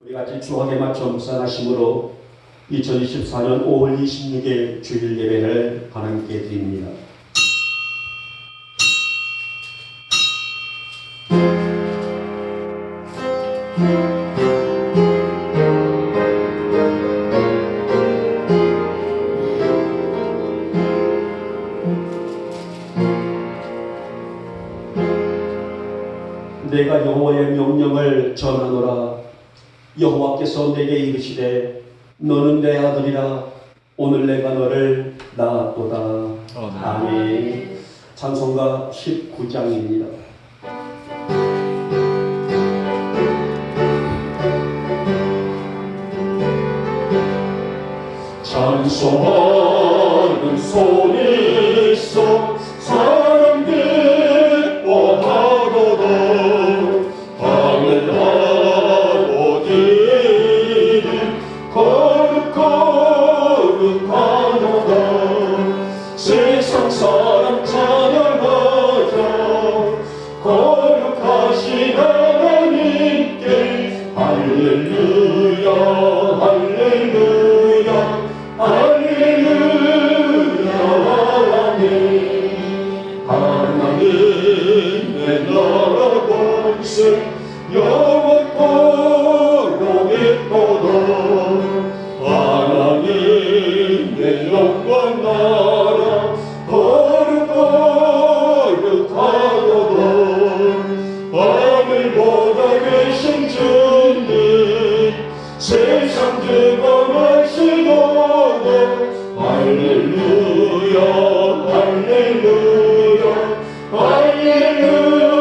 우리 같이 주학에 맞춰 묵상하심으로 2024년 5월 26일 주일 예배를 하나님께 드립니다. 내가 여호와의 명령을 전하노라. 여호와께서 내게 이르시되 너는 내 아들이라. 오늘 내가 너를 낳았도다. 아멘. 찬송가 19장입니다. 찬송하는 소리 속 사랑 기뻐하도다. 하늘 아버지 거룩하도다. 세상 사람 찬양하자. 거룩하신 하나님께 할렐루야 할렐루야 할렐루야. 하나님의 나라 권세 영원토록 있도다. 하나님의 영광 나라 거룩하도다. 하늘보다 계신 주님 세상 증언하시도다. 할렐루야 할렐루야 할렐루야.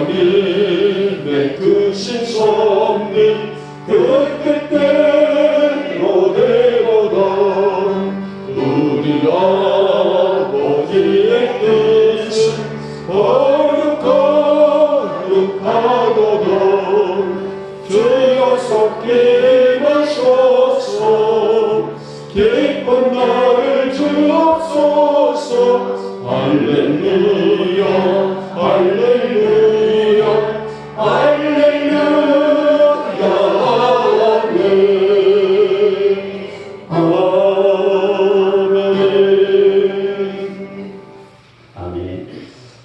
하나님의 크신 섭리 그 뜻대로 되도다. 우리 아버지의 뜻은 거룩하도다. 주여 섞이 마소서. 기쁜 나를 주옵소서. 할렐루야 할렐루야 할렐루야. 아멘. 아멘.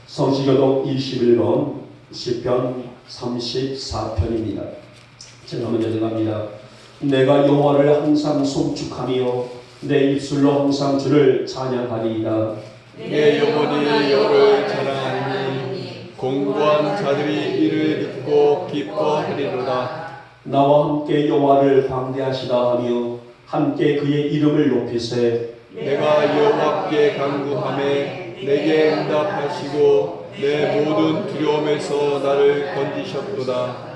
성시교독 21번 시편 34편입니다. 제가 먼저 들어갑니다. 내가 여호와를 항상 송축하며 내 입술로 항상 주를 찬양하리이다. 내 영혼이 여호와를 찬양하니 공고한 자들이 이를 듣고 기뻐하리로다. 나와 함께 여호와를 방대하시다 하며 함께 그의 이름을 높이세. 내가 여호와께 간구하매 내게 응답하시고 내 모든 두려움에서 나를 건지셨도다.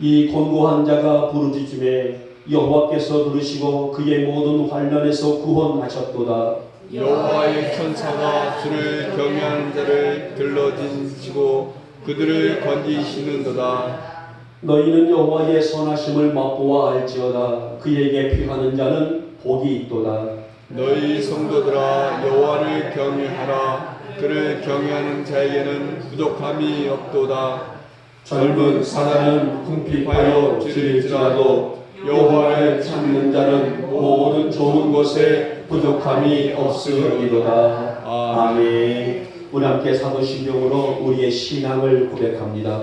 이 곤고한 자가 부르짖음에 여호와께서 들으시고 그의 모든 환난에서 구원하셨도다. 여호와의 천사가 주를 경외하는 자를 들러진치고 그들을 건지시는도다. 너희는 여호와의 선하심을 맛보아 알지어다. 그에게 피하는 자는 복이 있도다. 너희 성도들아 여호와를 경외하라. 그를 경외하는 자에게는 부족함이 없도다. 젊은 사람은 궁핍하여 질릴지라도 여호와를 찾는 자는 모든 좋은 것에 부족함이 없으리로다. 아멘. 우리 함께 사도신경으로 우리의 신앙을 고백합니다.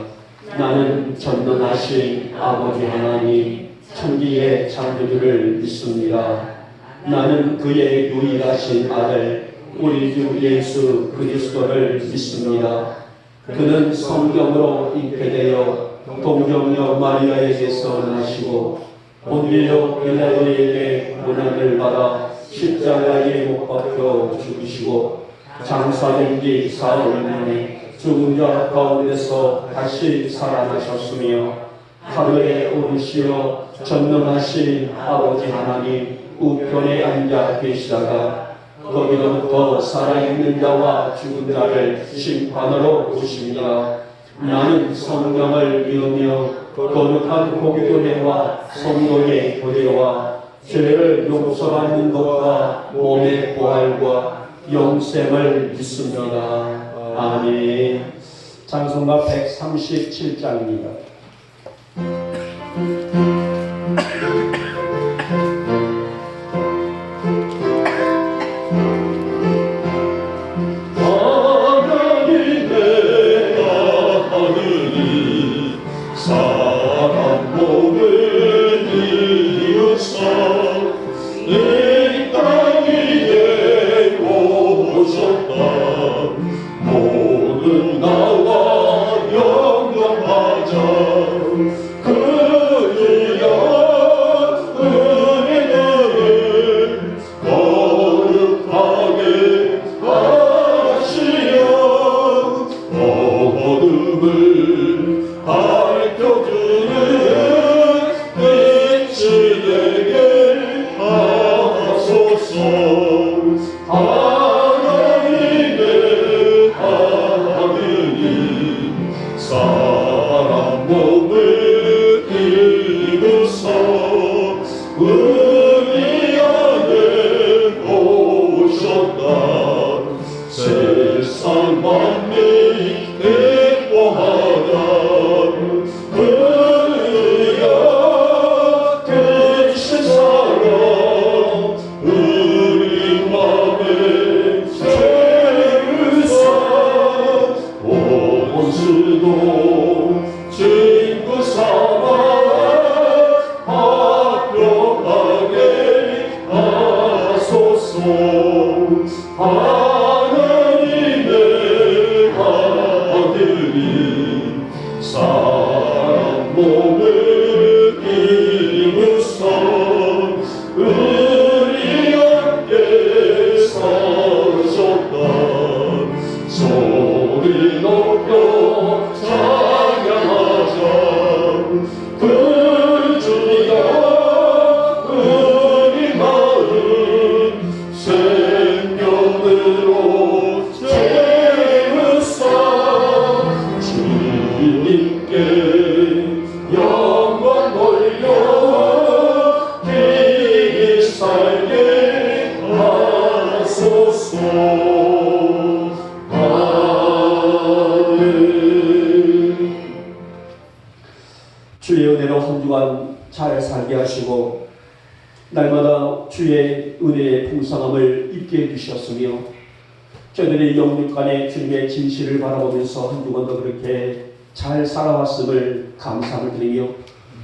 나는 전능하신 아버지 하나님 천지의 창조주를 믿습니다. 나는 그의 유일하신 아들 우리 주 예수 그리스도를 믿습니다. 그는 성령으로 잉태되어 동정녀 마리아에게서 나시고 본빌려 빌라도에게 고난을 받아 십자가에 못 박혀 죽으시고 장사된 지 사흘 만에 죽은 자 가운데서 다시 살아나셨으며 하늘에 오르시어 전능하신 아버지 하나님 우편에 앉아 계시다가 거기로부터 살아있는 자와 죽은 자를 심판하러 오십니다. 나는 성령을 믿으며 거룩한 공교회와 성도의 교제와 죄를 용서받는 것과 몸의 부활과 영생을 믿습니다. 아멘. 찬송가 137장입니다. 주의 은혜로 한 주간 잘 살게 하시고 날마다 주의 은혜의 풍성함을 입게 해주셨으며 저희들의 영육간에 주님의 진실을 바라보면서 한 주간도 그렇게 잘 살아왔음을 감사를 드리며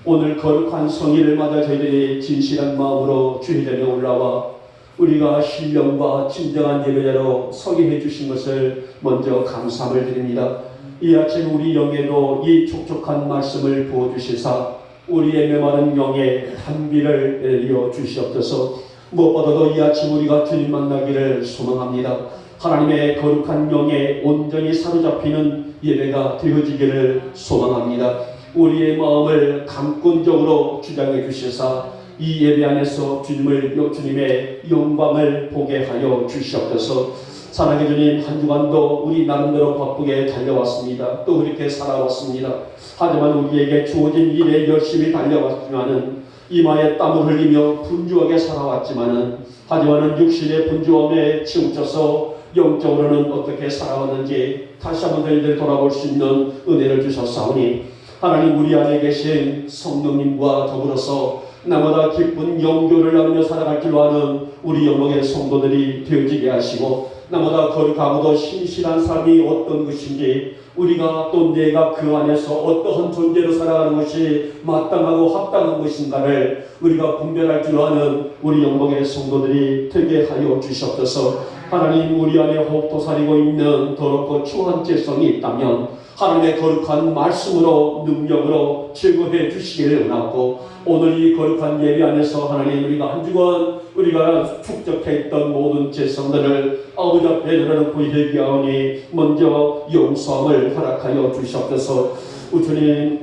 오늘 거룩한 성일을 맞아 저희들이 진실한 마음으로 주의 전에 올라와 우리가 신령과 진정한 예배자로 서게 해주신 것을 먼저 감사를 드립니다. 이 아침 우리 영에도 이 촉촉한 말씀을 부어주시사 우리의 메마른 영에 단비를 내려 주시옵소서. 무엇보다도 이 아침 우리가 주님 만나기를 소망합니다. 하나님의 거룩한 영에 온전히 사로잡히는 예배가 되어지기를 소망합니다. 우리의 마음을 강권적으로 주장해 주시사 이 예배 안에서 주님의 영광을 보게 하여 주시옵소서. 사랑의 주님, 한 주간도 우리 나름대로 바쁘게 달려왔습니다. 또 그렇게 살아왔습니다. 하지만 우리에게 주어진 일에 열심히 달려왔지만은 이마에 땀을 흘리며 분주하게 살아왔지만은 하지만은 육신의 분주함에 치우쳐서 영적으로는 어떻게 살아왔는지 다시 한번 저희들 돌아볼 수 있는 은혜를 주셨사오니 하나님 우리 안에 계신 성령님과 더불어서 나보다 기쁜 영교를 나누며 살아갈 줄 아는 우리 영광의 성도들이 되어지게 하시고 나보다 거룩하고도 신실한 삶이 어떤 것인지 우리가 또 내가 그 안에서 어떠한 존재로 살아가는 것이 마땅하고 합당한 것인가를 우리가 분별할 줄 아는 우리 영광의 성도들이 되게 하여 주시옵소서. 하나님 우리 안에 혹도사리고 있는 더럽고 추한 죄성이 있다면 하나님의 거룩한 말씀으로 능력으로 제거해 주시기를 원하고 오늘 이 거룩한 예배 안에서 하나님 우리가 한 주간 우리가 축적했던 모든 죄성들을 아버지 앞에 내려놓고 회개하오니 먼저 용서함을 허락하여 주시옵소서. 주님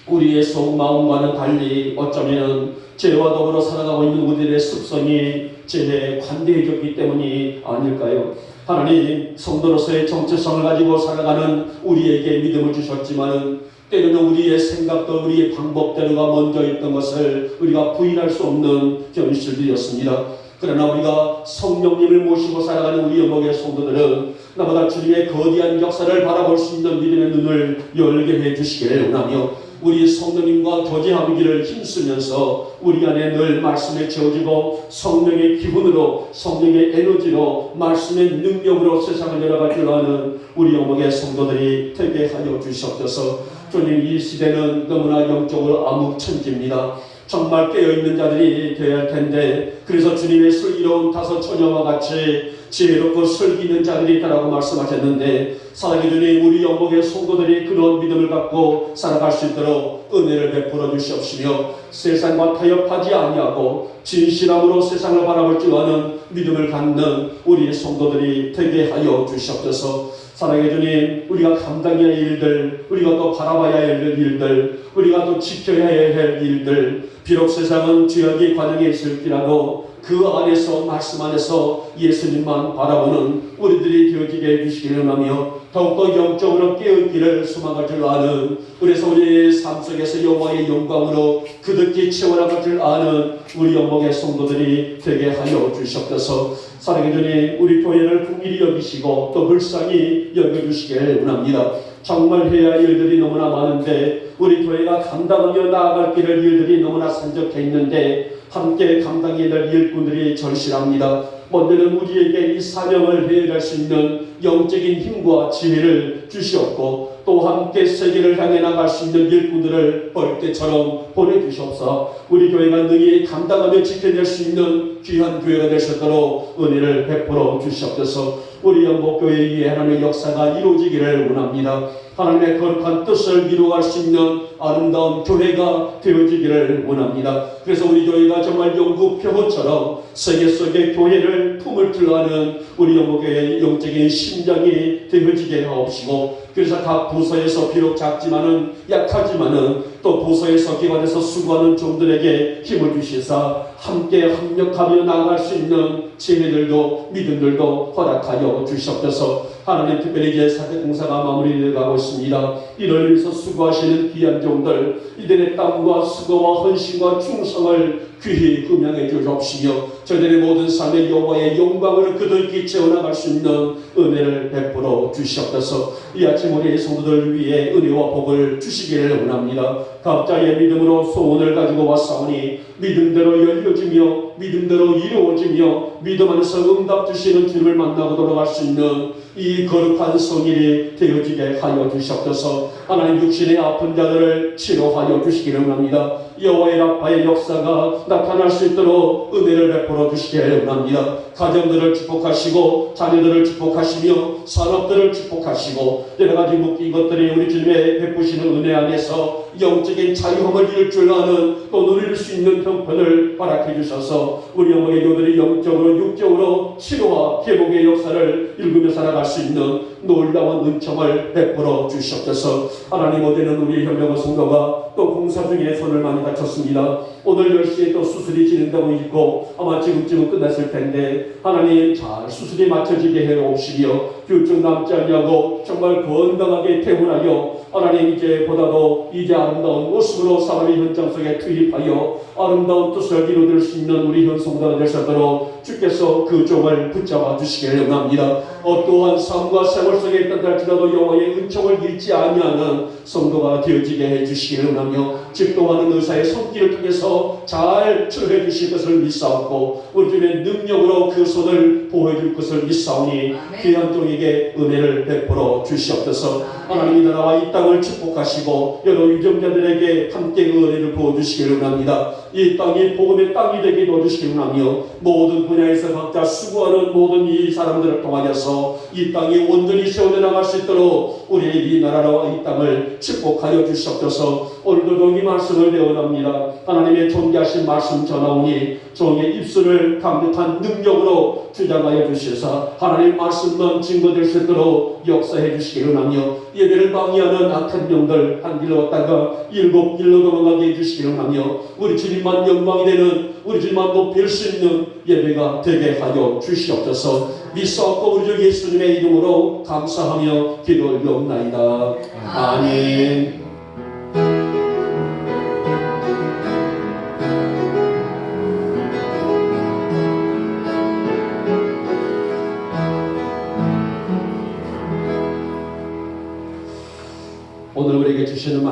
우리의 속마음과는 달리 어쩌면 죄와 더불어 살아가고 있는 우리들의 습성이 죄에 관대해졌기 때문이 아닐까요? 하나님 성도로서의 정체성을 가지고 살아가는 우리에게 믿음을 주셨지만은 때로는 우리의 생각도 우리의 방법대로가 먼저 있던 것을 우리가 부인할 수 없는 현실들이었습니다. 그러나 우리가 성령님을 모시고 살아가는 우리 영목의 성도들은 나보다 주님의 거대한 역사를 바라볼 수 있는 믿음의 눈을 열게 해주시기를 원하며 우리 성도님과 교제하기를 힘쓰면서 우리 안에 늘 말씀에 채워지고 성령의 기분으로 성령의 에너지로 말씀의 능력으로 세상을 열어갈 줄 아는 우리 영목의 성도들이 되게 하여 주시옵소서. 주님, 이 시대는 너무나 영적으로 암흑천지입니다. 정말 깨어있는 자들이 되어야 할 텐데, 그래서 주님의 슬기로운 다섯 처녀와 같이 지혜롭고 슬기 있는 자들이 있다라고 말씀하셨는데, 사랑해 주님, 우리 영목의 성도들이 그런 믿음을 갖고 살아갈 수 있도록 은혜를 베풀어 주시옵시며 세상과 타협하지 아니하고 진실함으로 세상을 바라볼 줄 아는 믿음을 갖는 우리 성도들이 되게 하여 주시옵소서. 사랑해 주님, 우리가 감당해야 할 일들, 우리가 또 바라봐야 할 일들, 우리가 또 지켜야 할 일들, 비록 세상은 죄악의 과정에 있을지라도 그 안에서, 말씀 안에서 예수님만 바라보는 우리들이 되어지게 해주시기를 하며 더욱더 영적으로 깨어있기를 소망할 줄 아는, 그래서 우리의 삶 속에서 여호와의 영광으로 그득히 채워나갈 줄 아는 우리 영목의 성도들이 되게 하여 주시옵소서. 사랑해 주님, 우리 교회를 긍휼히 여기시고 또 불쌍히 여겨주시길 원합니다. 정말 해야 할 일들이 너무나 많은데 우리 교회가 감당하며 나아갈 길을 일들이 너무나 산적해 있는데 함께 감당해야 될 일꾼들이 절실합니다. 먼저는 우리에게 이 사명을 해결할 수 있는 영적인 힘과 지혜를 주시옵고 또 함께 세계를 향해 나갈 수 있는 일꾼들을 벌떼처럼 보내주시옵소서. 우리 교회가 능히 감당하며 지켜낼 수 있는 귀한 교회가 될 수 있도록 은혜를 베풀어 주시옵소서. 우리 영목교회 위에 하나님의 역사가 이루어지기를 원합니다. 하나님의 거룩한 뜻을 이루어갈 수 있는 아름다운 교회가 되어지기를 원합니다. 그래서 우리 교회가 정말 영국표호처럼 세계 속의 교회를 품을 줄 아는 우리 영국교회의 영적인 심장이 되어지게 하옵시고, 그래서 각 부서에서 비록 작지만은 약하지만은 또 부서에서 기관에서 수고하는 종들에게 힘을 주시사 함께 협력하며 나아갈 수 있는 지혜들도 믿음들도 허락하여 주시옵소서. 하나님, 특별히 이제 사회 공사가 마무리되어 가고 있습니다. 이를 위해서 수고하시는 귀한 종들, 이들의 땀과 수고와 헌신과 충성을 귀히 금양해 주옵시며 저들의 모든 삶의 여호와의 영광을 그들께 채워나갈 수 있는 은혜를 베풀어 주시옵소서. 이 아침 우리 성도들 위해 은혜와 복을 주시기를 원합니다. 각자의 믿음으로 소원을 가지고 왔사오니 믿음대로 열려지며 믿음대로 이루어지며 믿음 안에서 응답 주시는 주님을 만나고 돌아갈 수 있는 이 거룩한 성일이 되어지게 하여 주시옵소서. 하나님, 육신의 아픈 자들을 치료하여 주시기를 원합니다. 여호와의 라파의 역사가 나타날 수 있도록 은혜를 베풀어 주시기를 원합니다. 가정들을 축복하시고 자녀들을 축복하시며 산업들을 축복하시고 여러 가지 묶인 것들이 우리 주님의 베푸시는 은혜 안에서 영적인 자유함을 이룰 줄 아는 또 누릴 수 있는 형편을 허락해 주셔서 우리 영혼의 교들이 영적으로 육적으로 치료와 회복의 역사를 일구며 살아갈 수 있는 놀라운 은총을 베풀어 주시옵소서. 하나님, 어제는 우리 현명한 성도가 또 공사 중에 손을 많이 다쳤습니다. 오늘 10시에 또 수술이 진행되고 있고 아마 지금쯤은 끝났을 텐데 하나님, 잘 수술이 맞춰지게 해옵시며 후유증 남지 않냐고 정말 건강하게 퇴원하여 하나님, 이제 보다도 이제 아름다운 모습으로 사람의 현장 속에 투입하여 아름다운 뜻을 이루어낼 수 있는 우리 현성도가 될 수 있도록 주께서 그 종을 붙잡아 주시기를 원합니다. 어떠한 삶과 생활 속에 있다 할지라도 여호와의 은총을 잃지 아니하는 성도가 되어지게 해주시기를 원하며 직도하는 의사의 손길을 통해서 잘 치료해 주실 것을 믿사옵고 우리 주님의 능력으로 그 손을 보호해 줄 것을 믿사오니 귀한 종에게 은혜를 베풀어 주시옵소서. 하나님, 이 나라와 이 땅을 축복하시고 여러 유정자들에게 함께 은혜를 부어주시기를 원합니다. 이 땅이 복음의 땅이 되게 도와주시기를 원하며 모든 분야에서 각자 수고하는 모든 이 사람들을 통하여서 이 땅이 온전히 세워져 나갈 수 있도록 우리의 이 나라와 이 땅을 축복하여 주시옵소서. 오늘도 종이 말씀을 배워납니다. 하나님의 존귀하신 말씀 전하오니 종의 입술을 강력한 능력으로 주장하여 주셔서 하나님 말씀만 증거될 수 있도록 역사해 주시기를 하며 예배를 방해하는 악한 영들 한 길로 왔다가 일곱 길로 넘어가게 해주시기를 하며 우리 주님만 영광이 되는 우리 주님만 높일 수 있는 예배가 되게 하여 주시옵소서. 믿사옵고 우리 주 예수님의 이름으로 감사하며 기도 올려옵나이다. 아멘.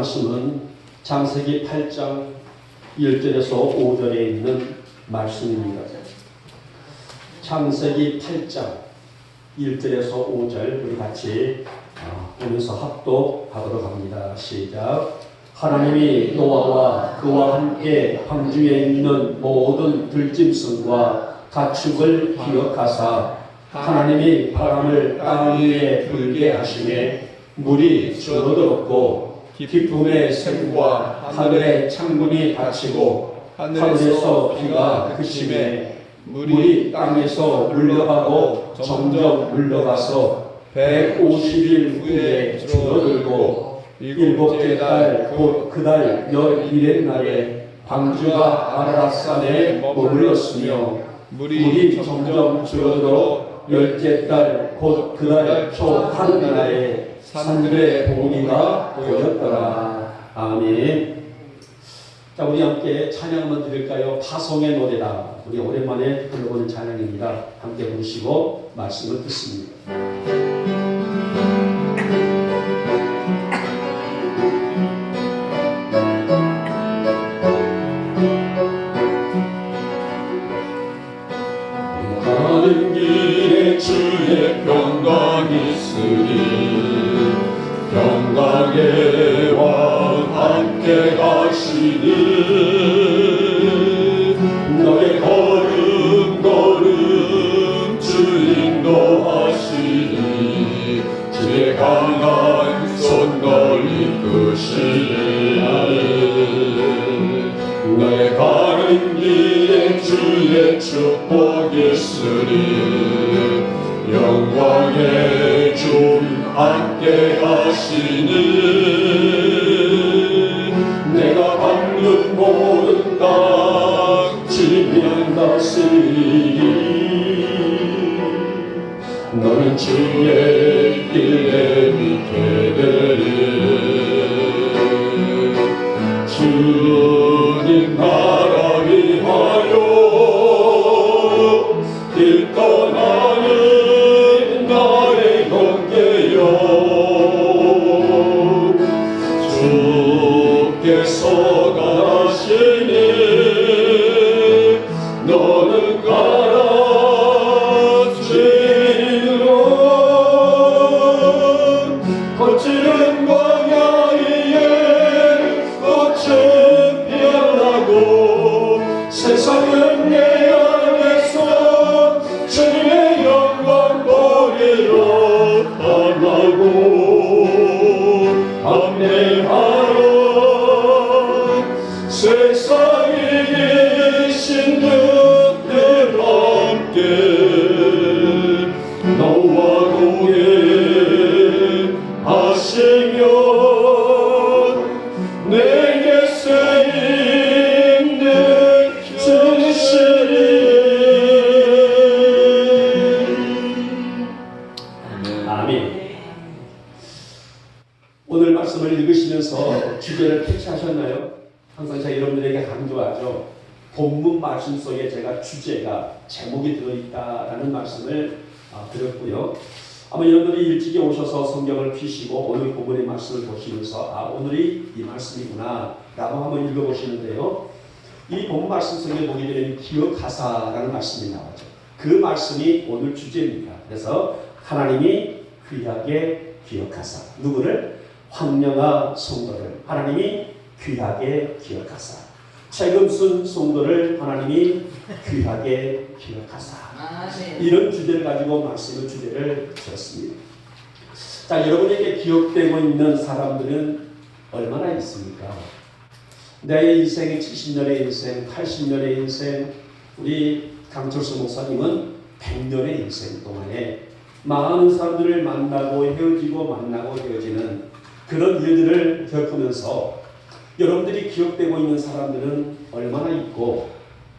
말씀은 창세기 8장 1절에서 5절에 있는 말씀입니다. 창세기 8장 1절에서 5절 우리 같이 보면서 합독하도록 합니다. 시작. 하나님이 노아와 그와 함께 방주에 있는 모든 들짐승과 가축을 기억하사 하나님이 바람을 땅 위에 불게 하시매 물이 줄어들었고 깊음의 샘과 하늘의 창문이 닫히고 하늘에서 비가 그치매 물이 땅에서 물러가고 점점 물러가서 150일 후에 줄어들고 일곱째 달 곧 그달 11의 날에 방주가 아라랏산에 머물렀으며 물이 점점 줄어들어 10째 달 곧 그달 초 하늘날에 산들의 봉우리가 보였더라. 아멘. 자, 우리 함께 찬양 한번 드릴까요? 파송의 노래다. 우리 오랜만에 불러보는 찬양입니다. 함께 부르시고 말씀을 듣습니다. 가는 길에 주의 평강이 있으니 평강의 왕 함께 가시니 너의 걸음 걸음 주 인도하시니 주의 강한 손 널 이끄시니 너의 가는 길에 주의 축복이 있으니 영광의 주 함께 가시니 내가 밟는 모든 땅 지면 다스리니 너는 주의 길에 믿게 되리 주님 나라 위하여 길 떠나는 나의 경계여 주께서 가시니 너는 가라 주인으로 거칠은 광야 위에 꽃은 피어나고 세상은 내 안에서 주님의 영광 보리로 떠나고 안내하러 세상에 계신 그들 함께 너와 동행하시며 내게 쓰임을 주시리. 아멘. 오늘 말씀을 읽으시면서 주제를 캐치하셨나요? 항상 제가 여러분들에게 강조하죠. 본문 말씀 속에 제가 주제가 제목이 들어있다라는 말씀을 드렸고요. 아마 여러분들이 일찍이 오셔서 성경을 피시고 오늘 본문의 말씀을 보시면서 오늘이 이 말씀이구나 라고 한번 읽어보시는데요. 이 본문 말씀 속에 보게 되면 기억하사라는 말씀이 나오죠. 그 말씀이 오늘 주제입니다. 그래서 하나님이 귀하게 기억하사. 누구를? 황령아 성도를 하나님이 귀하게 기억하사. 책임 쓴 성도를 하나님이 귀하게 기억하사. 이런 주제를 가지고 말씀의 주제를 지었습니다. 자, 여러분에게 기억되고 있는 사람들은 얼마나 있습니까? 내 인생의 70년의 인생, 80년의 인생, 우리 강철수 목사님은 100년의 인생 동안에 많은 사람들을 만나고 헤어지고 만나고 헤어지는 그런 일들을 겪으면서 여러분들이 기억되고 있는 사람들은 얼마나 있고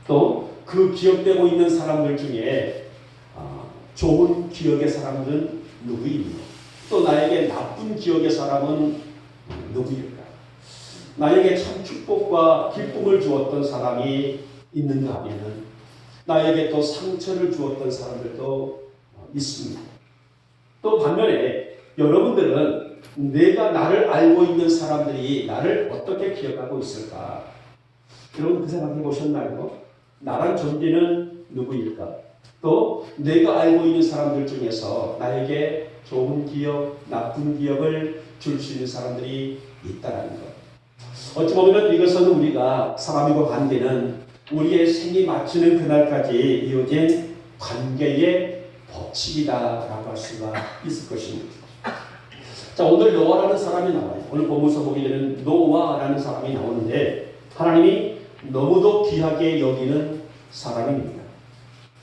또 그 기억되고 있는 사람들 중에 좋은 기억의 사람들은 누구입니까? 또 나에게 나쁜 기억의 사람은 누구일까? 나에게 참 축복과 기쁨을 주었던 사람이 있는가 하면 나에게 또 상처를 주었던 사람들도 있습니다. 또 반면에 여러분들은 내가 나를 알고 있는 사람들이 나를 어떻게 기억하고 있을까? 여러분 그 생각해 보셨나요? 나란 존재는 누구일까? 또 내가 알고 있는 사람들 중에서 나에게 좋은 기억, 나쁜 기억을 줄 수 있는 사람들이 있다는 것. 어찌 보면 이것은 우리가 사람과 관계는 우리의 생이 마치는 그날까지 이어진 관계의 법칙이다라고 할 수가 있을 것입니다. 자, 오늘 노아라는 사람이 나와요. 오늘 본문서 보게 되는 노아라는 사람이 나오는데 하나님이 너무도 귀하게 여기는 사람입니다.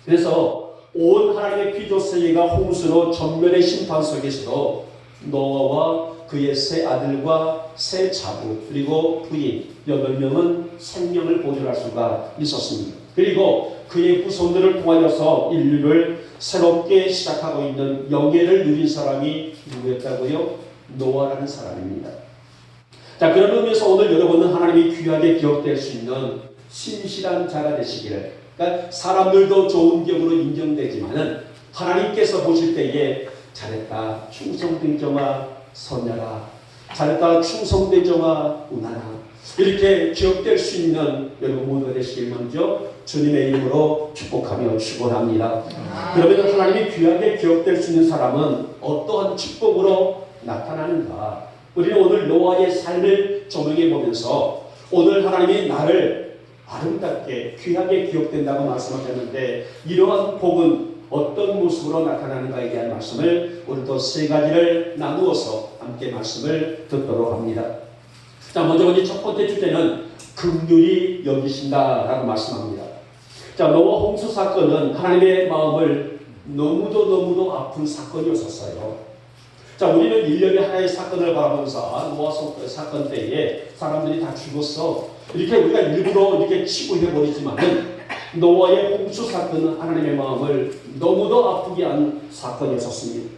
그래서 온 하나님의 피조세계가 홍수로 전멸의 심판 속에서도 노아와 그의 세 아들과 세 자부 그리고 부인 8명은 생명을 보존할 수가 있었습니다. 그리고 그의 후손들을 통하여서 인류를 새롭게 시작하고 있는 영예를 누린 사람이 누구였다고요? 노아라는 사람입니다. 자, 그런 의미에서 오늘 여러분은 하나님이 귀하게 기억될 수 있는 신실한 자가 되시기를, 그러니까 사람들도 좋은 기업으로 인정되지만은 하나님께서 보실 때에 잘했다 충성된 종아 선녀라, 잘했다 충성된 종아 운하라, 이렇게 기억될 수 있는 여러분 모두가 되시길 먼저 주님의 이름으로 축복하며 축원합니다. 그러면 하나님이 귀하게 기억될 수 있는 사람은 어떠한 축복으로 나타나는가? 우리는 오늘 노아의 삶을 조명해 보면서 오늘 하나님이 나를 아름답게 귀하게 기억된다고 말씀하셨는데 이러한 복은 어떤 모습으로 나타나는가에 대한 말씀을 오늘도 세 가지를 나누어서 함께 말씀을 듣도록 합니다. 자, 먼저 첫 번째 주제는 긍휼히 여기신다라고 말씀합니다. 자, 노아 홍수 사건은 하나님의 마음을 너무도 아픈 사건이었었어요. 자, 우리는 1년에 하나의 사건을 바라보면서 노아 사건 때에 사람들이 다 죽었어, 이렇게 우리가 일부러 이렇게 치부해버리지만은 노아의 홍수 사건은 하나님의 마음을 너무도 아프게 한 사건이었습니다.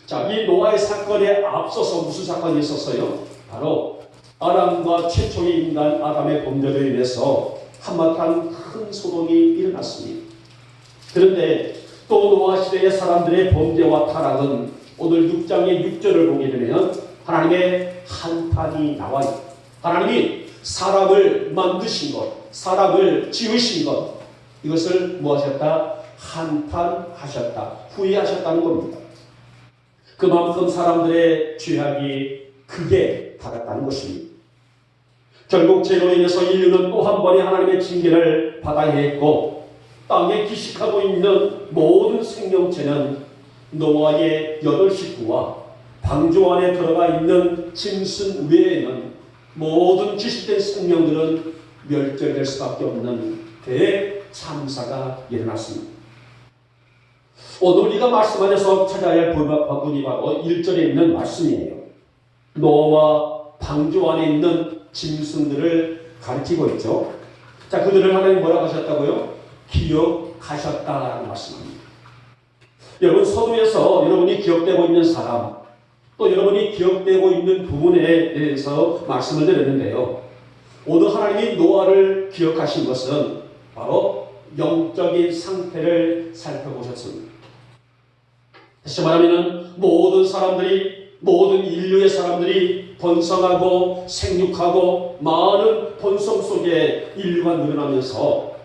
자, 이 노아의 사건에 앞서서 무슨 사건이 있었어요? 바로 아담과 최초의 인간 아담의 범죄로 인해서 한바탕 큰 소동이 일어났습니다. 그런데 또 노아 시대의 사람들의 범죄와 타락은 오늘 6장의 6절을 보게 되면 하나님의 한탄이 나와요. 하나님이 사람을 만드신 것, 사람을 지으신 것, 이것을 무엇하셨다? 한탄하셨다, 후회하셨다는 겁니다. 그만큼 사람들의 죄악이 크게 달았다는 것입니다. 결국 죄로 인해서 인류는 또 한 번의 하나님의 징계를 받아야 했고, 땅에 기식하고 있는 모든 생명체는 노아의 8 식구와 방주 안에 들어가 있는 짐승 외에는 모든 지식된 생명들은 멸절될 수밖에 없는 대참사가 일어났습니다. 오늘 우리가 말씀 안에서 찾아야 할 부분이 바로 1절에 있는 말씀이에요. 노아와 방주 안에 있는 짐승들을 가리키고 있죠. 자, 그들을 하나님 뭐라고 하셨다고요? 기억하셨다라는 말씀입니다. 여러분, 서두에서 여러분이 기억되고 있는 사람, 또 여러분이 기억되고 있는 부분에 대해서 말씀을 드렸는데요. 오늘 하나님이 노아를 기억하신 것은 바로 영적인 상태를 살펴보셨습니다. 다시 말하면 모든 사람들이, 모든 인류의 사람들이 번성하고 생육하고 많은 번성 속에 인류가 늘어나면서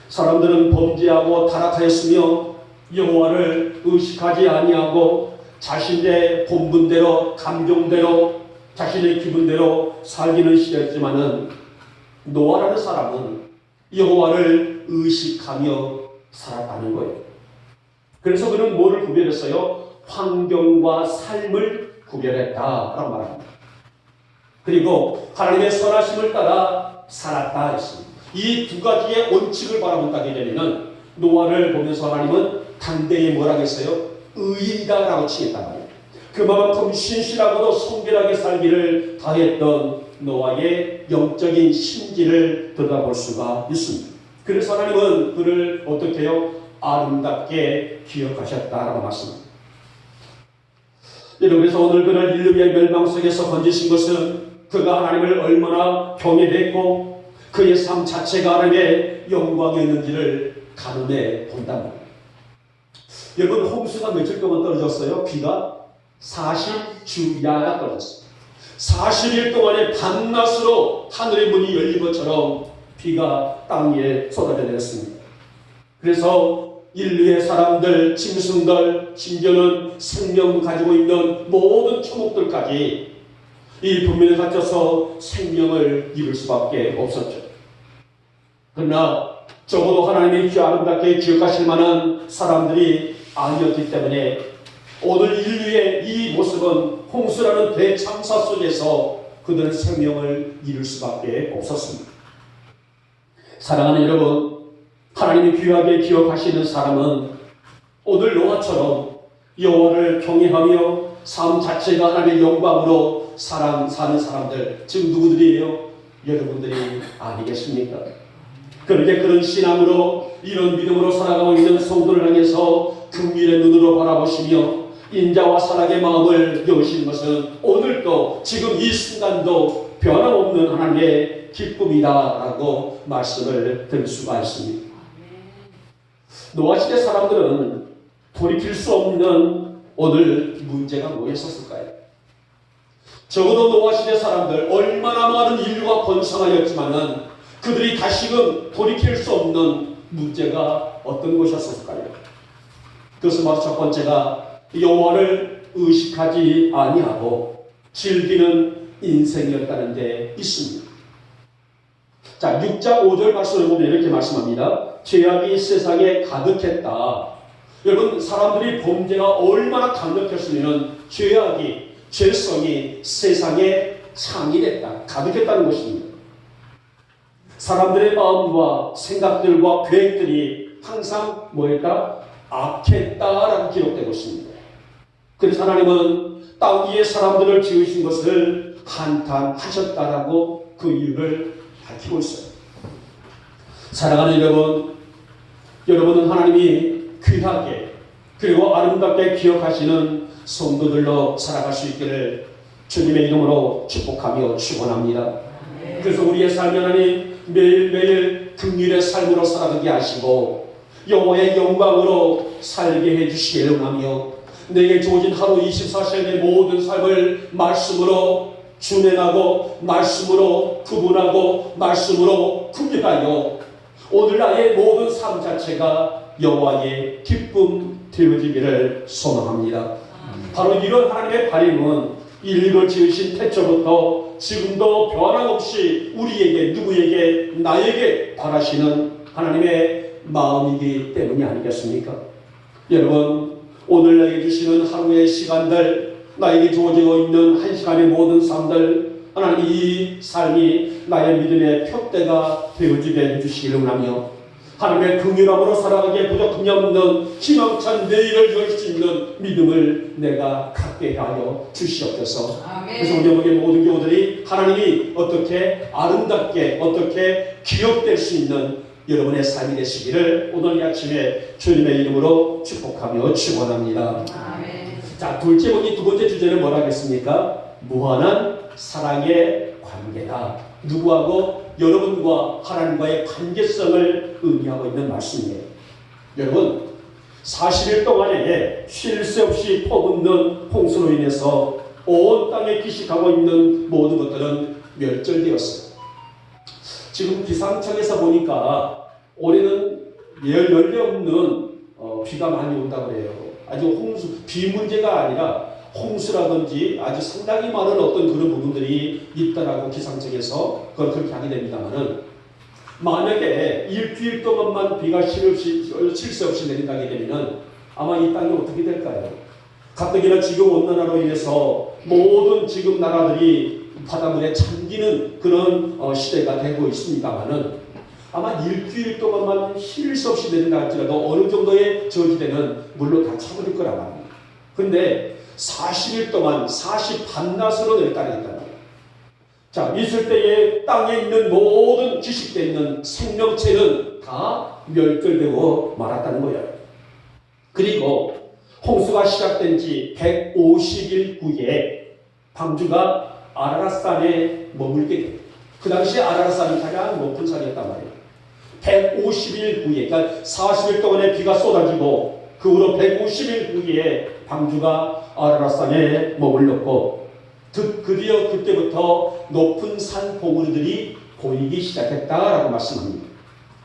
사람들은 범죄하고 타락하였으며 여호와를 의식하지 아니하고 자신의 본분대로 감정대로 자신의 기분대로 살기는 시였지만은 노아라는 사람은 여호와를 의식하며 살았다는 거예요. 그래서 그는 뭐를 구별했어요? 환경과 삶을 구별했다라고 말합니다. 그리고 하나님의 선하심을 따라 살았다 했습니다. 이 두 가지의 원칙을 바라본다게 되면 노아를 보면서 하나님은 당대에 뭐라고 했어요? 의인이다라고 칭했단 말이에요. 그만큼 신실하고도 성결하게 살기를 다했던 노아의 영적인 심지를 들여다볼 수가 있습니다. 그래서 하나님은 그를 어떻게 해요? 아름답게 기억하셨다라고 말씀합니다. 여러분, 그래서 오늘 그를 인류의 멸망 속에서 건지신 것은 그가 하나님을 얼마나 경외했고 그의 삶 자체가 하나님의 영광이었는지를 가늠해 본단 말이에요. 여러분, 홍수가 며칠 동안 떨어졌어요? 비가 40주야가 떨어졌습니다. 40일 동안의 밤낮으로 하늘의 문이 열린 것처럼 비가 땅 위에 쏟아져 내렸습니다. 그래서 인류의 사람들, 짐승들, 심지어는 생명 가지고 있는 모든 초목들까지 이 분면에 갇혀서 생명을 잃을 수밖에 없었죠. 그러나 적어도 하나님이 그 아름답게 기억하실 만한 사람들이 아니었기 때문에 오늘 인류의 이 모습은 홍수라는 대참사 속에서 그들은 생명을 잃을 수밖에 없었습니다. 사랑하는 여러분, 하나님이 귀하게 기억하시는 사람은 오늘 노아처럼 여호와를 경외하며 삶 자체가 하나님의 영광으로 사는 사람들, 즉 누구들이에요? 여러분들이 아니겠습니까? 그렇게 그런 신앙으로 이런 믿음으로 살아가고 있는 성도를 향해서 긍휼의 눈으로 바라보시며 인자와 사랑의 마음을 여시는 것은 오늘도 지금 이 순간도 변함없는 하나님의 기쁨이다라고 말씀을 드릴 수가 있습니다. 노아 시대 사람들은 돌이킬 수 없는 오늘 문제가 뭐였었을까요? 적어도 노아 시대 사람들 얼마나 많은 인류가 번성하였지만은 그들이 다시금 돌이킬 수 없는 문제가 어떤 것이었을까요? 그것은 바로 첫 번째가 여호와를 의식하지 아니하고 즐기는 인생이었다는 데 있습니다. 자, 6장 5절 말씀을 보면 이렇게 말씀합니다. 죄악이 세상에 가득했다. 여러분, 사람들이 범죄가 얼마나 강력했으면 죄악이, 죄성이 세상에 창의됐다, 가득했다는 것입니다. 사람들의 마음과 생각들과 계획들이 항상 뭐였다? 악했다라고 기록되고 있습니다. 그래서 하나님은 땅 위에 사람들을 지으신 것을 한탄하셨다라고 그 이유를 밝히고 있어요. 사랑하는 여러분, 여러분은 하나님이 귀하게 그리고 아름답게 기억하시는 성도들로 살아갈 수 있기를 주님의 이름으로 축복하며 축원합니다. 그래서 우리의 삶이 하나님 매일매일 긍휼의 삶으로 살아가게 하시고 여호와의 영광으로 살게 해주시기를 원하며 내게 주어진 하루 24시간의 모든 삶을 말씀으로 준행하고 말씀으로 구분하고 말씀으로 구별하여 오늘 나의 모든 삶 자체가 여호와의 기쁨 되어지기를 소망합니다. 바로 이런 하나님의 바람은 인류를 지으신 태초부터 지금도 변함없이 우리에게 누구에게 나에게 바라시는 하나님의 마음이기 때문이 아니겠습니까? 여러분, 오늘 나에게 주시는 하루의 시간들, 나에게 주어지고 있는 한 시간의 모든 삶들, 하나님 이 삶이 나의 믿음의 표대가 되어지게 해주시기를 원하며 하나님의 긍휼함으로 살아가기에 부족함이 없는 희망찬 내일을 열 수 있는 믿음을 내가 갖게 하여 주시옵소서. 그래서 우리 에게 모든 교우들이 하나님이 어떻게 아름답게 어떻게 기억될 수 있는 여러분의 삶이 되시기를 오늘 이 아침에 주님의 이름으로 축복하며 축원합니다. 자, 둘째 두 번째 주제는 뭐라 하겠습니까? 무한한 사랑의 관계다. 누구하고? 여러분과 하나님과의 관계성을 의미하고 있는 말씀이에요. 여러분, 40일 동안에 쉴 새 없이 퍼붓는 홍수로 인해서 온 땅에 기식하고 있는 모든 것들은 멸절되었어요. 지금 기상청에서 보니까 올해는 열려 없는 비가 많이 온다고 그래요. 아주 비 문제가 아니라 홍수라든지 아주 상당히 많은 어떤 그런 부분들이 있다라고 기상청에서 그걸 그렇게 하게 됩니다만은 만약에 일주일 동안만 비가 쉴 새 없이 내린다게 되면은 아마 이 땅이 어떻게 될까요? 가뜩이나 지금 온난화로 인해서 모든 지금 나라들이 바닷물에 잠기는 그런 시대가 되고 있습니다만은 아마 일주일 동안만 쉴 새 없이 내린다 할지라도 어느 정도의 저지대는 물로 다 차버릴 거라고 합니다. 근데 40일 동안 40 밤낮으로 내렸다는 거예요. 자, 있을 때에 땅에 있는 모든 지식되어 있는 생명체는 다 멸절되고 말았다는 거예요. 그리고 홍수가 시작된 지 150일 후에 방주가 아라랏산에 머물게 돼요. 그 당시에 아라랏산이 가장 높은 산이었단 말이에요. 150일 후에, 그러니까 40일 동안의 비가 쏟아지고 그 그 후로 150일 후에 방주가 아라랏산에 머물렀고 드디어 그때부터 높은 산 봉우리들이 보이기 시작했다라고 말씀합니다.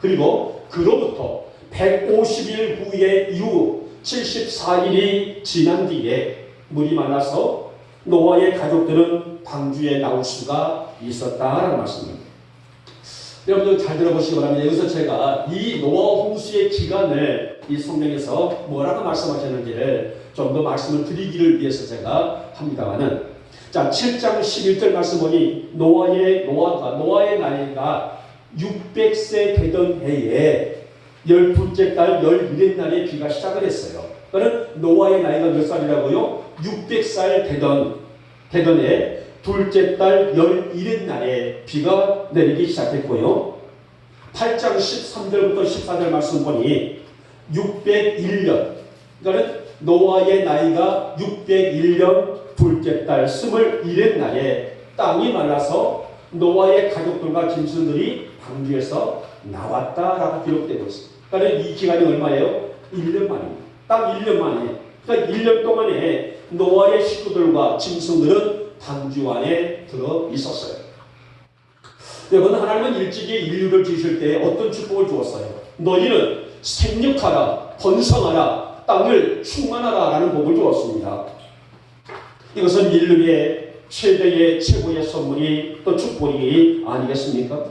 그리고 그로부터 150일 후에 이후 74일이 지난 뒤에 물이 많아서 노아의 가족들은 방주에 나올 수가 있었다라고 말씀합니다. 여러분들 잘 들어보시기 바랍니다. 여기서 제가 이 노아 홍수의 기간을 이 성경에서 뭐라고 말씀하셨는지를 좀 더 말씀을 드리기를 위해서 제가 합니다만은, 자 7장 11절 말씀 보니 노아의 나이가 600세 되던 해에 12째 달 11의 날에 비가 시작을 했어요. 그러니까 노아의 나이가 몇 살이라고요? 600살 되던 해 둘째 달 11의 날에 비가 내리기 시작했고요. 8장 13절부터 14절 말씀 보니 601년, 그러니까 노아의 나이가 601년 둘째 달 21의 날에 땅이 말라서 노아의 가족들과 짐승들이 방주에서 나왔다라고 기록되고 있습니다. 그러니까 이 기간이 얼마예요? 1년 만입니다. 딱 1년 만에. 그러니까 1년 동안에 노아의 식구들과 짐승들은 방주 안에 들어 있었어요. 여러분, 하나님은 일찍이 인류를 지으실 때 어떤 축복을 주었어요? 너희는 생육하라, 번성하라, 땅을 충만하라 라는 복을 주었습니다. 이것은 인류의 최고의 선물이 또 축복이 아니겠습니까?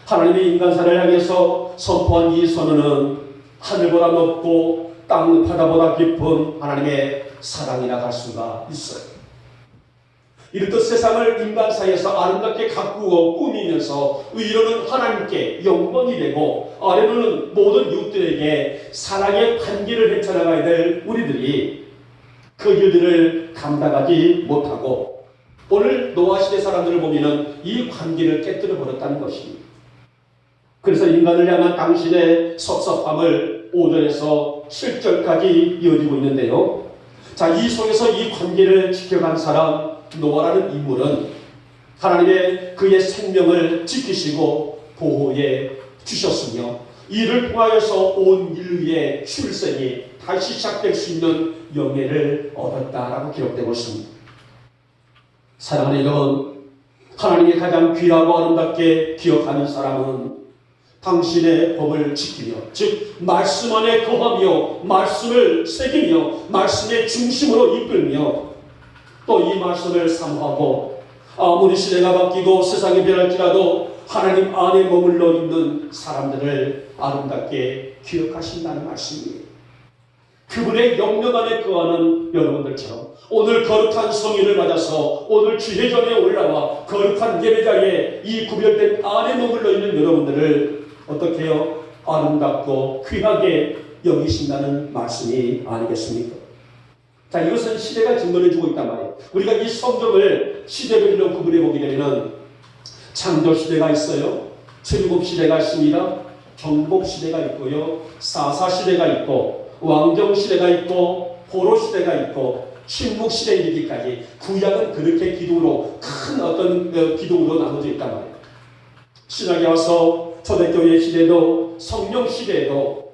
하나님이 인간사를 향해서 선포한 이 선언은 하늘보다 높고 땅 바다보다 깊은 하나님의 사랑이라 할 수가 있어요. 이렇듯 세상을 인간 사이에서 아름답게 가꾸고 꾸미면서 위로는 하나님께 영광이 되고 아래로는 모든 이웃들에게 사랑의 관계를 헤쳐나가야 될 우리들이 그 일들을 감당하지 못하고 오늘 노아시대 사람들을 보면 이 관계를 깨뜨려 버렸다는 것입니다. 그래서 인간을 향한 당신의 섭섭함을 5절에서 7절까지 이어지고 있는데요. 자, 이 속에서 이 관계를 지켜간 사람 노아라는 인물은 하나님의 그의 생명을 지키시고 보호해 주셨으며 이를 통하여서 온 인류의 출생이 다시 시작될 수 있는 영예를 얻었다라고 기록되고 있습니다. 사랑하는 여러분, 하나님이 가장 귀하고 아름답게 기억하는 사람은 당신의 법을 지키며, 즉 말씀 안에 거하며 말씀을 새기며 말씀의 중심으로 이끌며 또 이 말씀을 삼하고 아무리 시대가 바뀌고 세상이 변할지라도 하나님 안에 머물러 있는 사람들을 아름답게 기억하신다는 말씀이에요. 그분의 영역 안에 거하는 여러분들처럼 오늘 거룩한 성인을 맞아서 오늘 주회전에 올라와 거룩한 예배자의 이 구별된 안에 머물러 있는 여러분들을 어떻게 해요? 아름답고 귀하게 여기신다는 말씀이 아니겠습니까? 자, 이것은 시대가 증거해 주고 있단 말이에요. 우리가 이 성경을 시대별로 구분해 보게 되면 창조 시대가 있어요. 출애굽 시대가 있습니다. 정복 시대가 있고요. 사사 시대가 있고 왕정 시대가 있고 포로 시대가 있고 침묵 시대에 이르기까지 구약은 그렇게 기둥으로 큰 어떤 기둥으로 나눠져 있단 말이에요. 신약에 와서 초대교회 시대도 성령 시대에도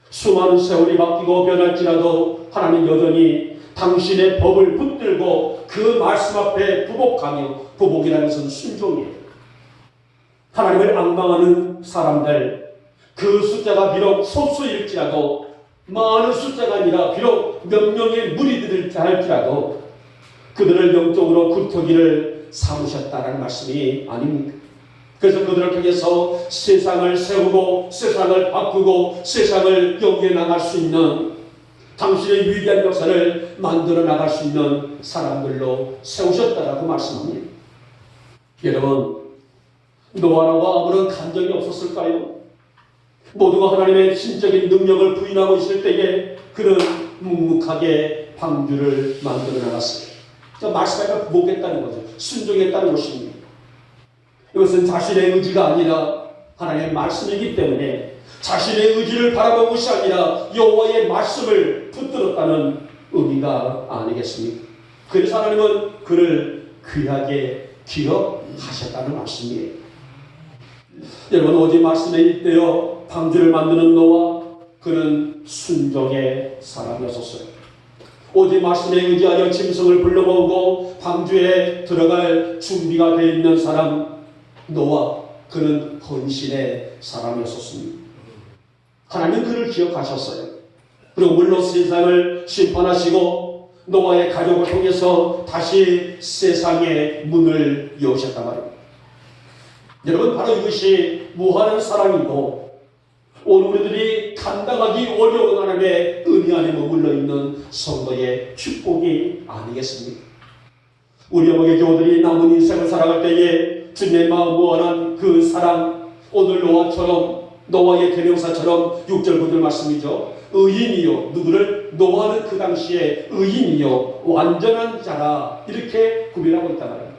수많은 세월이 바뀌고 변할지라도 하나님 여전히 당신의 법을 붙들고 그 말씀 앞에 부복하며, 부복이라는 것은 순종이에요. 하나님을 앙망하는 사람들, 그 숫자가 비록 소수일지라도 많은 숫자가 아니라 비록 몇 명의 무리들일지 할지라도 그들을 영적으로 굴터기를 삼으셨다는 말씀이 아닙니까? 그래서 그들을 통해서 세상을 세우고 세상을 바꾸고 세상을 영위해 나갈 수 있는 당신의 위대한 역사를 만들어 나갈 수 있는 사람들로 세우셨다라고 말씀합니다. 여러분, 노아라고 아무런 감정이 없었을까요? 모두가 하나님의 신적인 능력을 부인하고 있을 때에 그는 묵묵하게 방주를 만들어 나갔어요. 말씀하니까 부복했다는 거죠. 순종했다는 것입니다. 이것은 자신의 의지가 아니라 하나님의 말씀이기 때문에 자신의 의지를 바라본 것이 아니라 여호와의 말씀을 붙들었다는 의미가 아니겠습니까? 그래서 하나님은 그를 귀하게 기억하셨다는 말씀이에요. 여러분, 오직 말씀에 잇대어 방주를 만드는 노아, 그는 순종의 사람이었었어요. 오직 말씀에 의지하여 짐승을 불러모으고 방주에 들어갈 준비가 되어 있는 사람 노아, 그는 헌신의 사람이었었습니다. 하나님 그를 기억하셨어요. 그리고 물론 세상을 심판하시고 노아의 가족을 통해서 다시 세상의 문을 여셨단 말입니다. 여러분, 바로 이것이 무한한 사랑이고 오늘 우리들이 감당하기 어려운 하나님의 은혜 안에 머물러 있는 성도의 축복이 아니겠습니까? 우리 어머니 교우들이 남은 인생을 살아갈 때에 주님의 마음 무한한 그 사랑, 오늘 노아의 대명사처럼 6절 9절 말씀이죠. 의인이요, 누구를? 노아는 그 당시에 의인이요 완전한 자라, 이렇게 구별하고 있단 말이에요.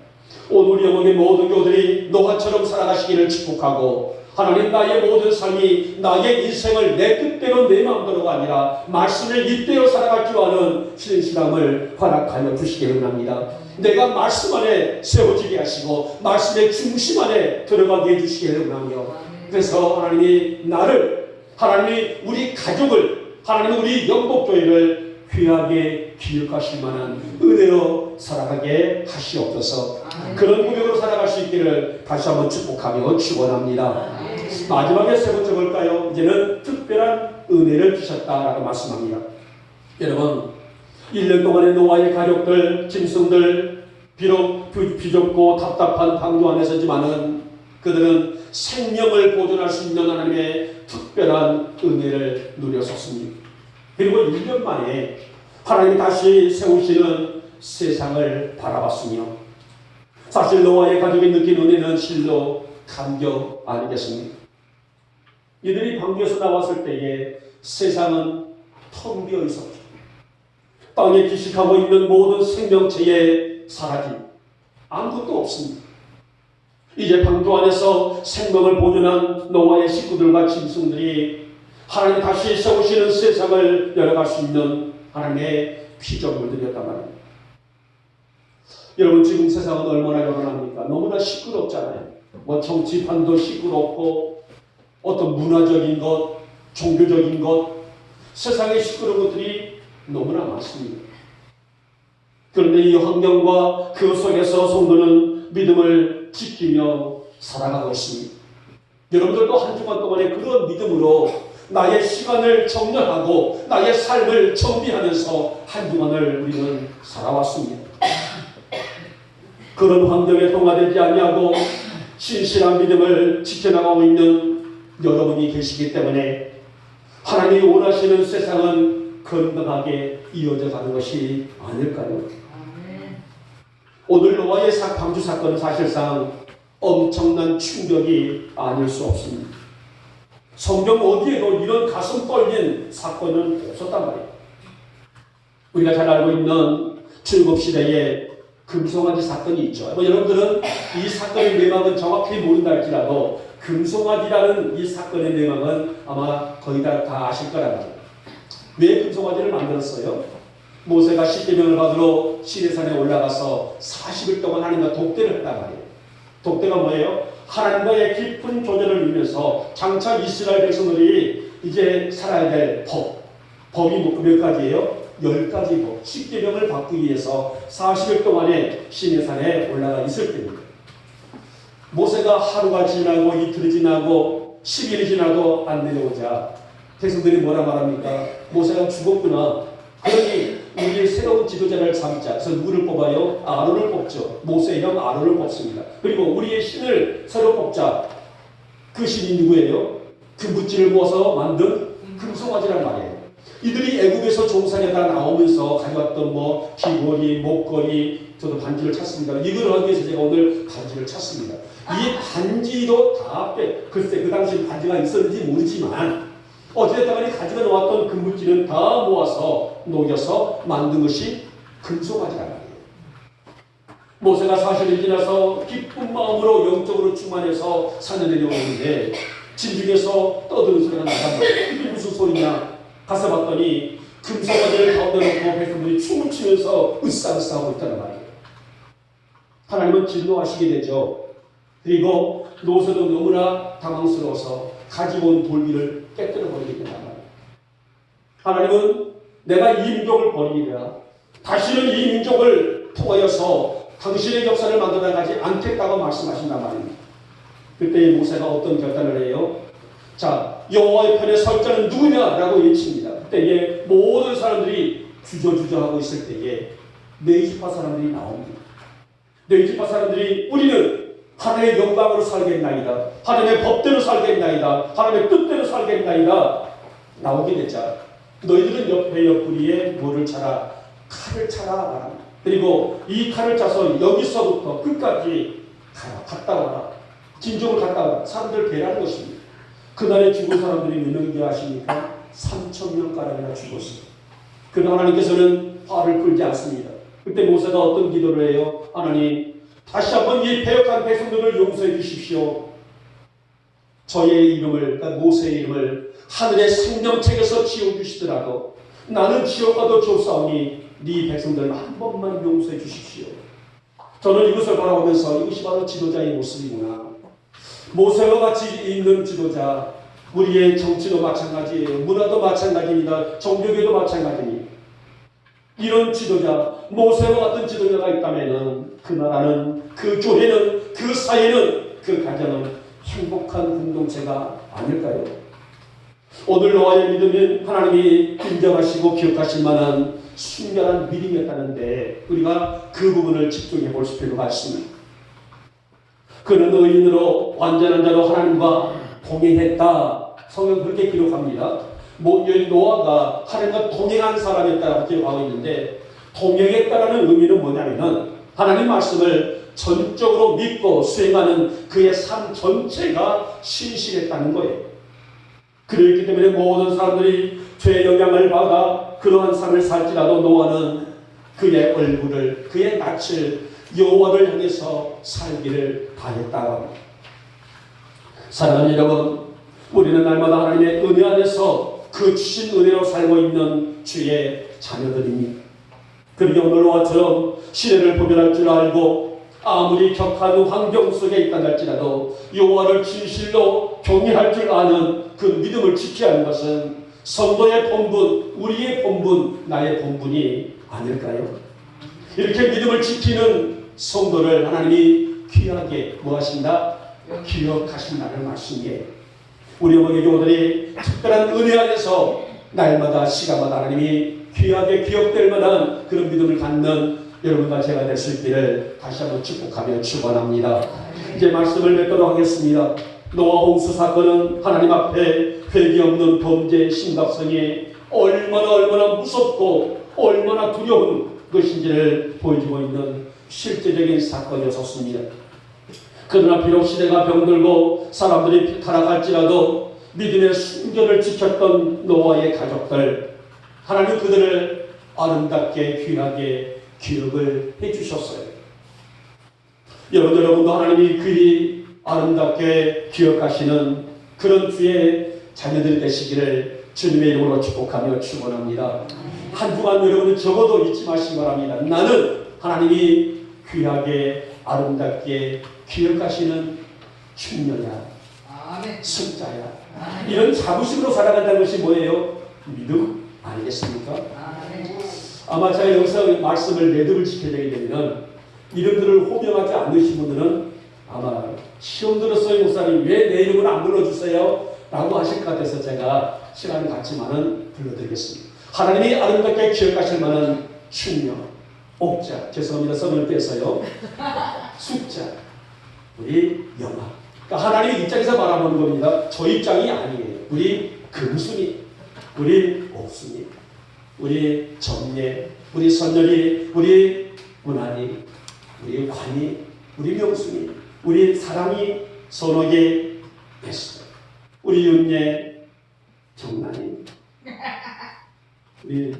오늘 우리 영혼의 모든 교우들이 노아처럼 살아가시기를 축복하고, 하나님, 나의 모든 삶이 나의 인생을 내 뜻대로 내 마음대로가 아니라 말씀을 이대로 살아갈 줄 아는 신실함을 허락하여 주시기를 원합니다. 내가 말씀 안에 세워지게 하시고 말씀의 중심 안에 들어가게 해주시기를 원하며, 그래서 하나님이 나를, 하나님이 우리 가족을, 하나님이 우리 영복교회를 귀하게 기억하실 만한 은혜로 살아가게 하시옵소서. 그런 고백으로 살아갈 수 있기를 다시 한번 축복하며 축원합니다. 마지막에 세 번째 볼까요? 이제는 특별한 은혜를 주셨다라고 말씀합니다. 여러분, 1년 동안의 노아의 가족들, 짐승들, 비록 비좁고 답답한 방주 안에서지만은 그들은 생명을 보존할 수 있는 하나님의 특별한 은혜를 누렸었습니다. 그리고 1년 만에 하나님이 다시 세우시는 세상을 바라봤으며, 사실 노아의 가족이 느낀 은혜는 실로 감격 아니겠습니까? 이들이 방주에서 나왔을 때에 세상은 텅 비어 있었죠. 땅에 기식하고 있는 모든 생명체의 사라짐, 아무것도 없습니다. 이제 방주 안에서 생명을 보존한 노아의 식구들과 짐승들이 하나님 다시 세우시는 세상을 열어갈 수 있는 하나님의 피조물들이었단 말입니다. 여러분, 지금 세상은 얼마나 열어납니까? 너무나 시끄럽잖아요. 뭐 정치판도 시끄럽고 어떤 문화적인 것, 종교적인 것, 세상에 시끄러운 것들이 너무나 많습니다. 그런데 이 환경과 그 속에서 성도는 믿음을 지키며 살아가고 있습니다. 여러분들도 한 주간 동안에 그런 믿음으로 나의 시간을 정렬하고 나의 삶을 정비하면서 한 주간을 우리는 살아왔습니다. 그런 환경에 동화되지 아니하고 신실한 믿음을 지켜나가고 있는 여러분이 계시기 때문에 하나님이 원하시는 세상은 건강하게 이어져 가는 것이 아닐까요? 오늘 노아의 방주 사건은 사실상 엄청난 충격이 아닐 수 없습니다. 성경 어디에도 이런 가슴 떨린 사건은 없었단 말이에요. 우리가 잘 알고 있는 출국시대의 금송아지 사건이 있죠. 여러분들은 이 사건의 내막은 정확히 모른다 할지라도 금송아지라는 이 사건의 내막은 아마 거의 다 아실 거란 말이에요. 왜 금송아지를 만들었어요? 모세가 십계명을 받으러 시내산에 올라가서 40일 동안 하나님과 독대를 했단 말이에요. 독대가 뭐예요? 하나님과의 깊은 교제를 이루면서 장차 이스라엘 백성들이 이제 살아야 될 법이 몇 가지예요? 10가지 법, 십계명을 받기 위해서 40일 동안에 시내산에 올라가 있을 때입니다. 모세가 하루가 지나고 이틀이 지나고 10일이 지나도 안 내려오자 백성들이 뭐라 말합니까? 모세가 죽었구나. 그러니 우리의 새로운 지도자를 삼자. 그래서 누구를 뽑아요? 아론을 뽑죠. 모세의 형 아론을 뽑습니다. 그리고 우리의 신을 새로 뽑자. 그 신이 누구예요? 금붙지를 모아서 만든 금송아지란 말이에요. 이들이 애국에서 종살이하다 나오면서 가져왔던 귀걸이, 목걸이, 저도 반지를 찾습니다. 이걸 하기 위해서 제가 오늘 반지를 찾습니다. 이 반지도 다 글쎄 그 당시 반지가 있었는지 모르지만 어찌됐든 간에 가지고 나왔던 금붙지는 다 모아서 녹여서 만든 것이 금송아지란 말이에요. 모세가 40일 지나서 기쁜 마음으로 영적으로 충만해서 산에 내려오는데 진중에서 떠드는 소리가 나단 말이에요. 이게 무슨 소리냐? 가서 봤더니 금송아지를 가운데 놓고 백성들이 춤을 추면서 으쌰으쌰하고 있다는 말이에요. 하나님은 진노하시게 되죠. 그리고 모세도 너무나 당황스러워서 가지고 온 돌비를 깨뜨려 버리게 된단 말이에요. 하나님은 내가 이 민족을 버리리라. 다시는 이 민족을 통하여서 당신의 역사를 만들어가지 않겠다고 말씀하신단 말입니다. 그때 모세가 어떤 결단을 해요? 자, 여호와의 편에 설 자는 누구냐라고 외칩니다. 그때에 모든 사람들이 주저주저하고 있을 때에 네지파 사람들이 나옵니다. 네지파 사람들이 우리는 하나님의 영광으로 살겠나이다. 하나님의 법대로 살겠나이다. 하나님의 뜻대로 살겠나이다. 나오게 됐자 너희들은 옆에 옆구리에 뭐를 차라? 칼을 차라 말합니다. 그리고 이 칼을 차서 여기서부터 끝까지 가라. 갔다 와라. 진정을 갔다 와라. 사람들 배라는 것입니다. 그날에 죽은 사람들이 몇 명인지 아십니까? 3,000명가량이나 죽었습니다. 그러나 하나님께서는 화를 풀지 않습니다. 그때 모세가 어떤 기도를 해요? 하나님, 다시 한번 이 패역한 백성들을 용서해 주십시오. 저의 이름을, 그러니까 모세의 이름을 하늘의 생명책에서 지워주시더라도 나는 지옥 가도 좋사오니 네 백성들을 한 번만 용서해 주십시오. 저는 이것을 바라보면서 이것이 바로 지도자의 모습이구나. 모세와 같이 있는 지도자, 우리의 정치도 마찬가지예요. 문화도 마찬가지입니다. 종교계도 마찬가지입니다. 이런 지도자, 모세와 같은 지도자가 있다면 그 나라는, 그 교회는, 그 사회는, 그 가정은 행복한 공동체가 아닐까요? 오늘 너와의 믿음은 하나님이 인정하시고 기억하실 만한 순결한 믿음이었다는데 우리가 그 부분을 집중해 볼 필요가 있습니다. 그는 의인으로 완전한 자로 하나님과 동행했다. 성경 그렇게 기록합니다. 노아가 하나님과 동행한 사람이었다고 기록하고 있는데, 동행했다라는 의미는 뭐냐면은 하나님 말씀을 전적으로 믿고 수행하는 그의 삶 전체가 신실했다는 거예요. 그렇기 때문에 모든 사람들이 죄의 영향을 받아 그러한 삶을 살지라도 노아는 그의 얼굴을, 그의 낯을 여호와를 향해서 살기를 바랬다. 사랑하는 여러분, 우리는 날마다 하나님의 은혜 안에서 그 주신 은혜로 살고 있는 주의 자녀들입니다. 그러기 오늘 노아처럼 시대를 분별할 줄 알고 아무리 격한 환경 속에 있다 할지라도 여호와를 진실로 경외할 줄 아는 그 믿음을 지켜야 하는 것은 성도의 본분, 우리의 본분, 나의 본분이 아닐까요? 이렇게 믿음을 지키는 성도를 하나님이 귀하게 무엇인가? 기억하신다는 말씀이에요. 우리 어머니 교우들이 특별한 은혜 안에서 날마다 시간마다 하나님이 귀하게 기억될 만한 그런 믿음을 갖는 여러분과 제가 될 수 있기를 다시 한번 축복하며 축원합니다. 이제 말씀을 맺도록 하겠습니다. 노아 홍수 사건은 하나님 앞에 회개 없는 범죄의 심각성이 얼마나 무섭고 얼마나 두려운 것인지를 보여주고 있는 실제적인 사건이었습니다. 그러나 비록 시대가 병들고 사람들이 타락할지라도 믿음의 순결을 지켰던 노아의 가족들, 하나님 그들을 아름답게 귀하게 기억을 해주셨어요. 여러분도 하나님이 그리 아름답게 기억하시는 그런 주의 자녀들이 되시기를 주님의 이름으로 축복하며 축원합니다. 한 주간 여러분은 적어도 잊지 마시기 바랍니다. 나는 하나님이 귀하게 아름답게 기억하시는 충녀야, 승자야. 이런 자부심으로 살아간다는 것이 뭐예요? 믿음 아니겠습니까? 아마 제가 여기서 말씀을 매듭을 지켜야 되게 되면 이름들을 호명하지 않으신 분들은 아마 시험 들었어요 목사님 왜 내 이름을 안 불러주세요? 라고 하실 것 같아서 제가 시간을 갖지만은 불러드리겠습니다. 하나님이 아름답게 기억하실 만한 충녀, 옥자, 죄송합니다 성을 떼서요, 숙자, 우리 영아. 그러니까 하나님의 입장에서 바라보는 겁니다. 저 입장이 아니에요. 우리 금순이, 우리 옥순이, 우리 정례, 우리 선녀리, 우리 문안이, 우리 관이, 우리 명순이, 우리 사랑이, 선옥이, 에스더, 우리 윤예, 정란이, 우리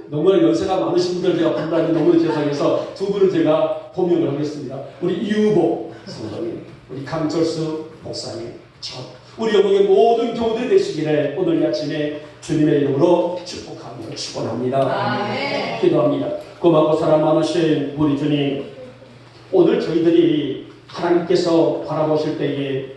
너무나 연세가 많으신 분들 제가 분단이 너무 죄송해서 두 분을 제가 호명을 하겠습니다. 우리 이유복 성도님, 우리 강철수 목사님, 우리 어머니의 모든 교우들 되시기를 오늘 아침에 주님의 이름으로 축복하며 축원합니다. 기도합니다. 고맙고 사랑 많으신 우리 주님, 오늘 저희들이 하나님께서 바라보실 때에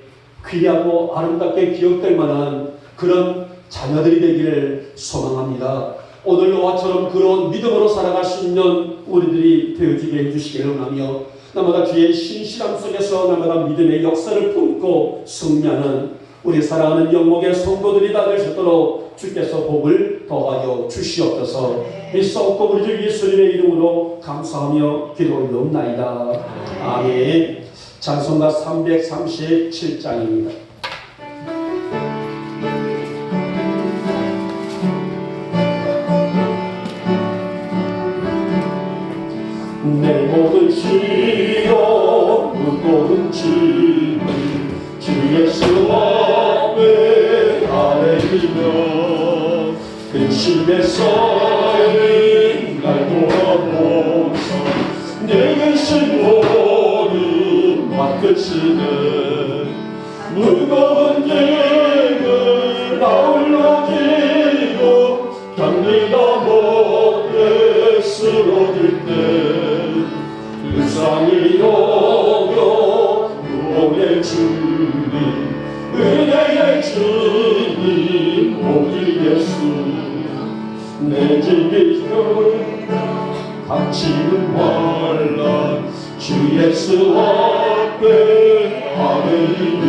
귀하고 아름답게 기억될 만한 그런 자녀들이 되기를 소망합니다. 오늘 노아처럼 그런 믿음으로 살아갈 수 있는 우리들이 되어지게 해주시기를 원하며 날마다 주의 신실함 속에서 날마다 믿음의 역사를 품고 승리하는 우리 사랑하는 영목의 성도들이 다 될 수 있도록 주께서 복을 더하여 주시옵소서. 믿사옵고 우리 주 예수님의 이름으로 감사하며 기도 올려옵나이다. 아멘. 찬송가 337장입니다. 내 모든 시련 무거운 짐을 주 예수 앞에 아뢰리며 근심에서 날 돌아보사 내 근심 모든 맡으시는 무거운 짐을 나홀로 지고 견디다 못해 쓰러질 때 불쌍히 여겨 구원의 주님 은혜의 주님 오직 예수 내 집이 닥치는 환난 주 예수 앞에 아뢰리며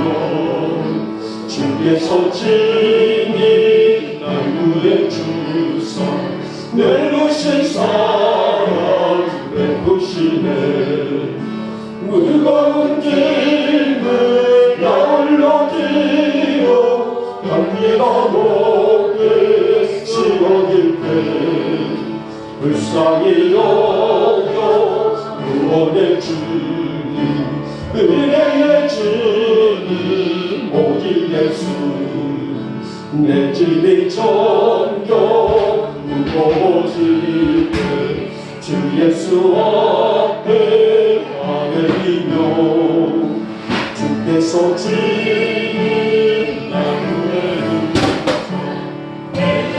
주께서 친히 날 구해 주사 늙으신 사랑 베푸시네 무거운 짐을 나홀로 지어 견디다 못해 쓰러질 때 불쌍히 여겨 구원의 주님 은혜의 주님 오직 예수 내 짐이 정녕 무거워질 때 주 예수 앞에 아뢰리며 주께서 친히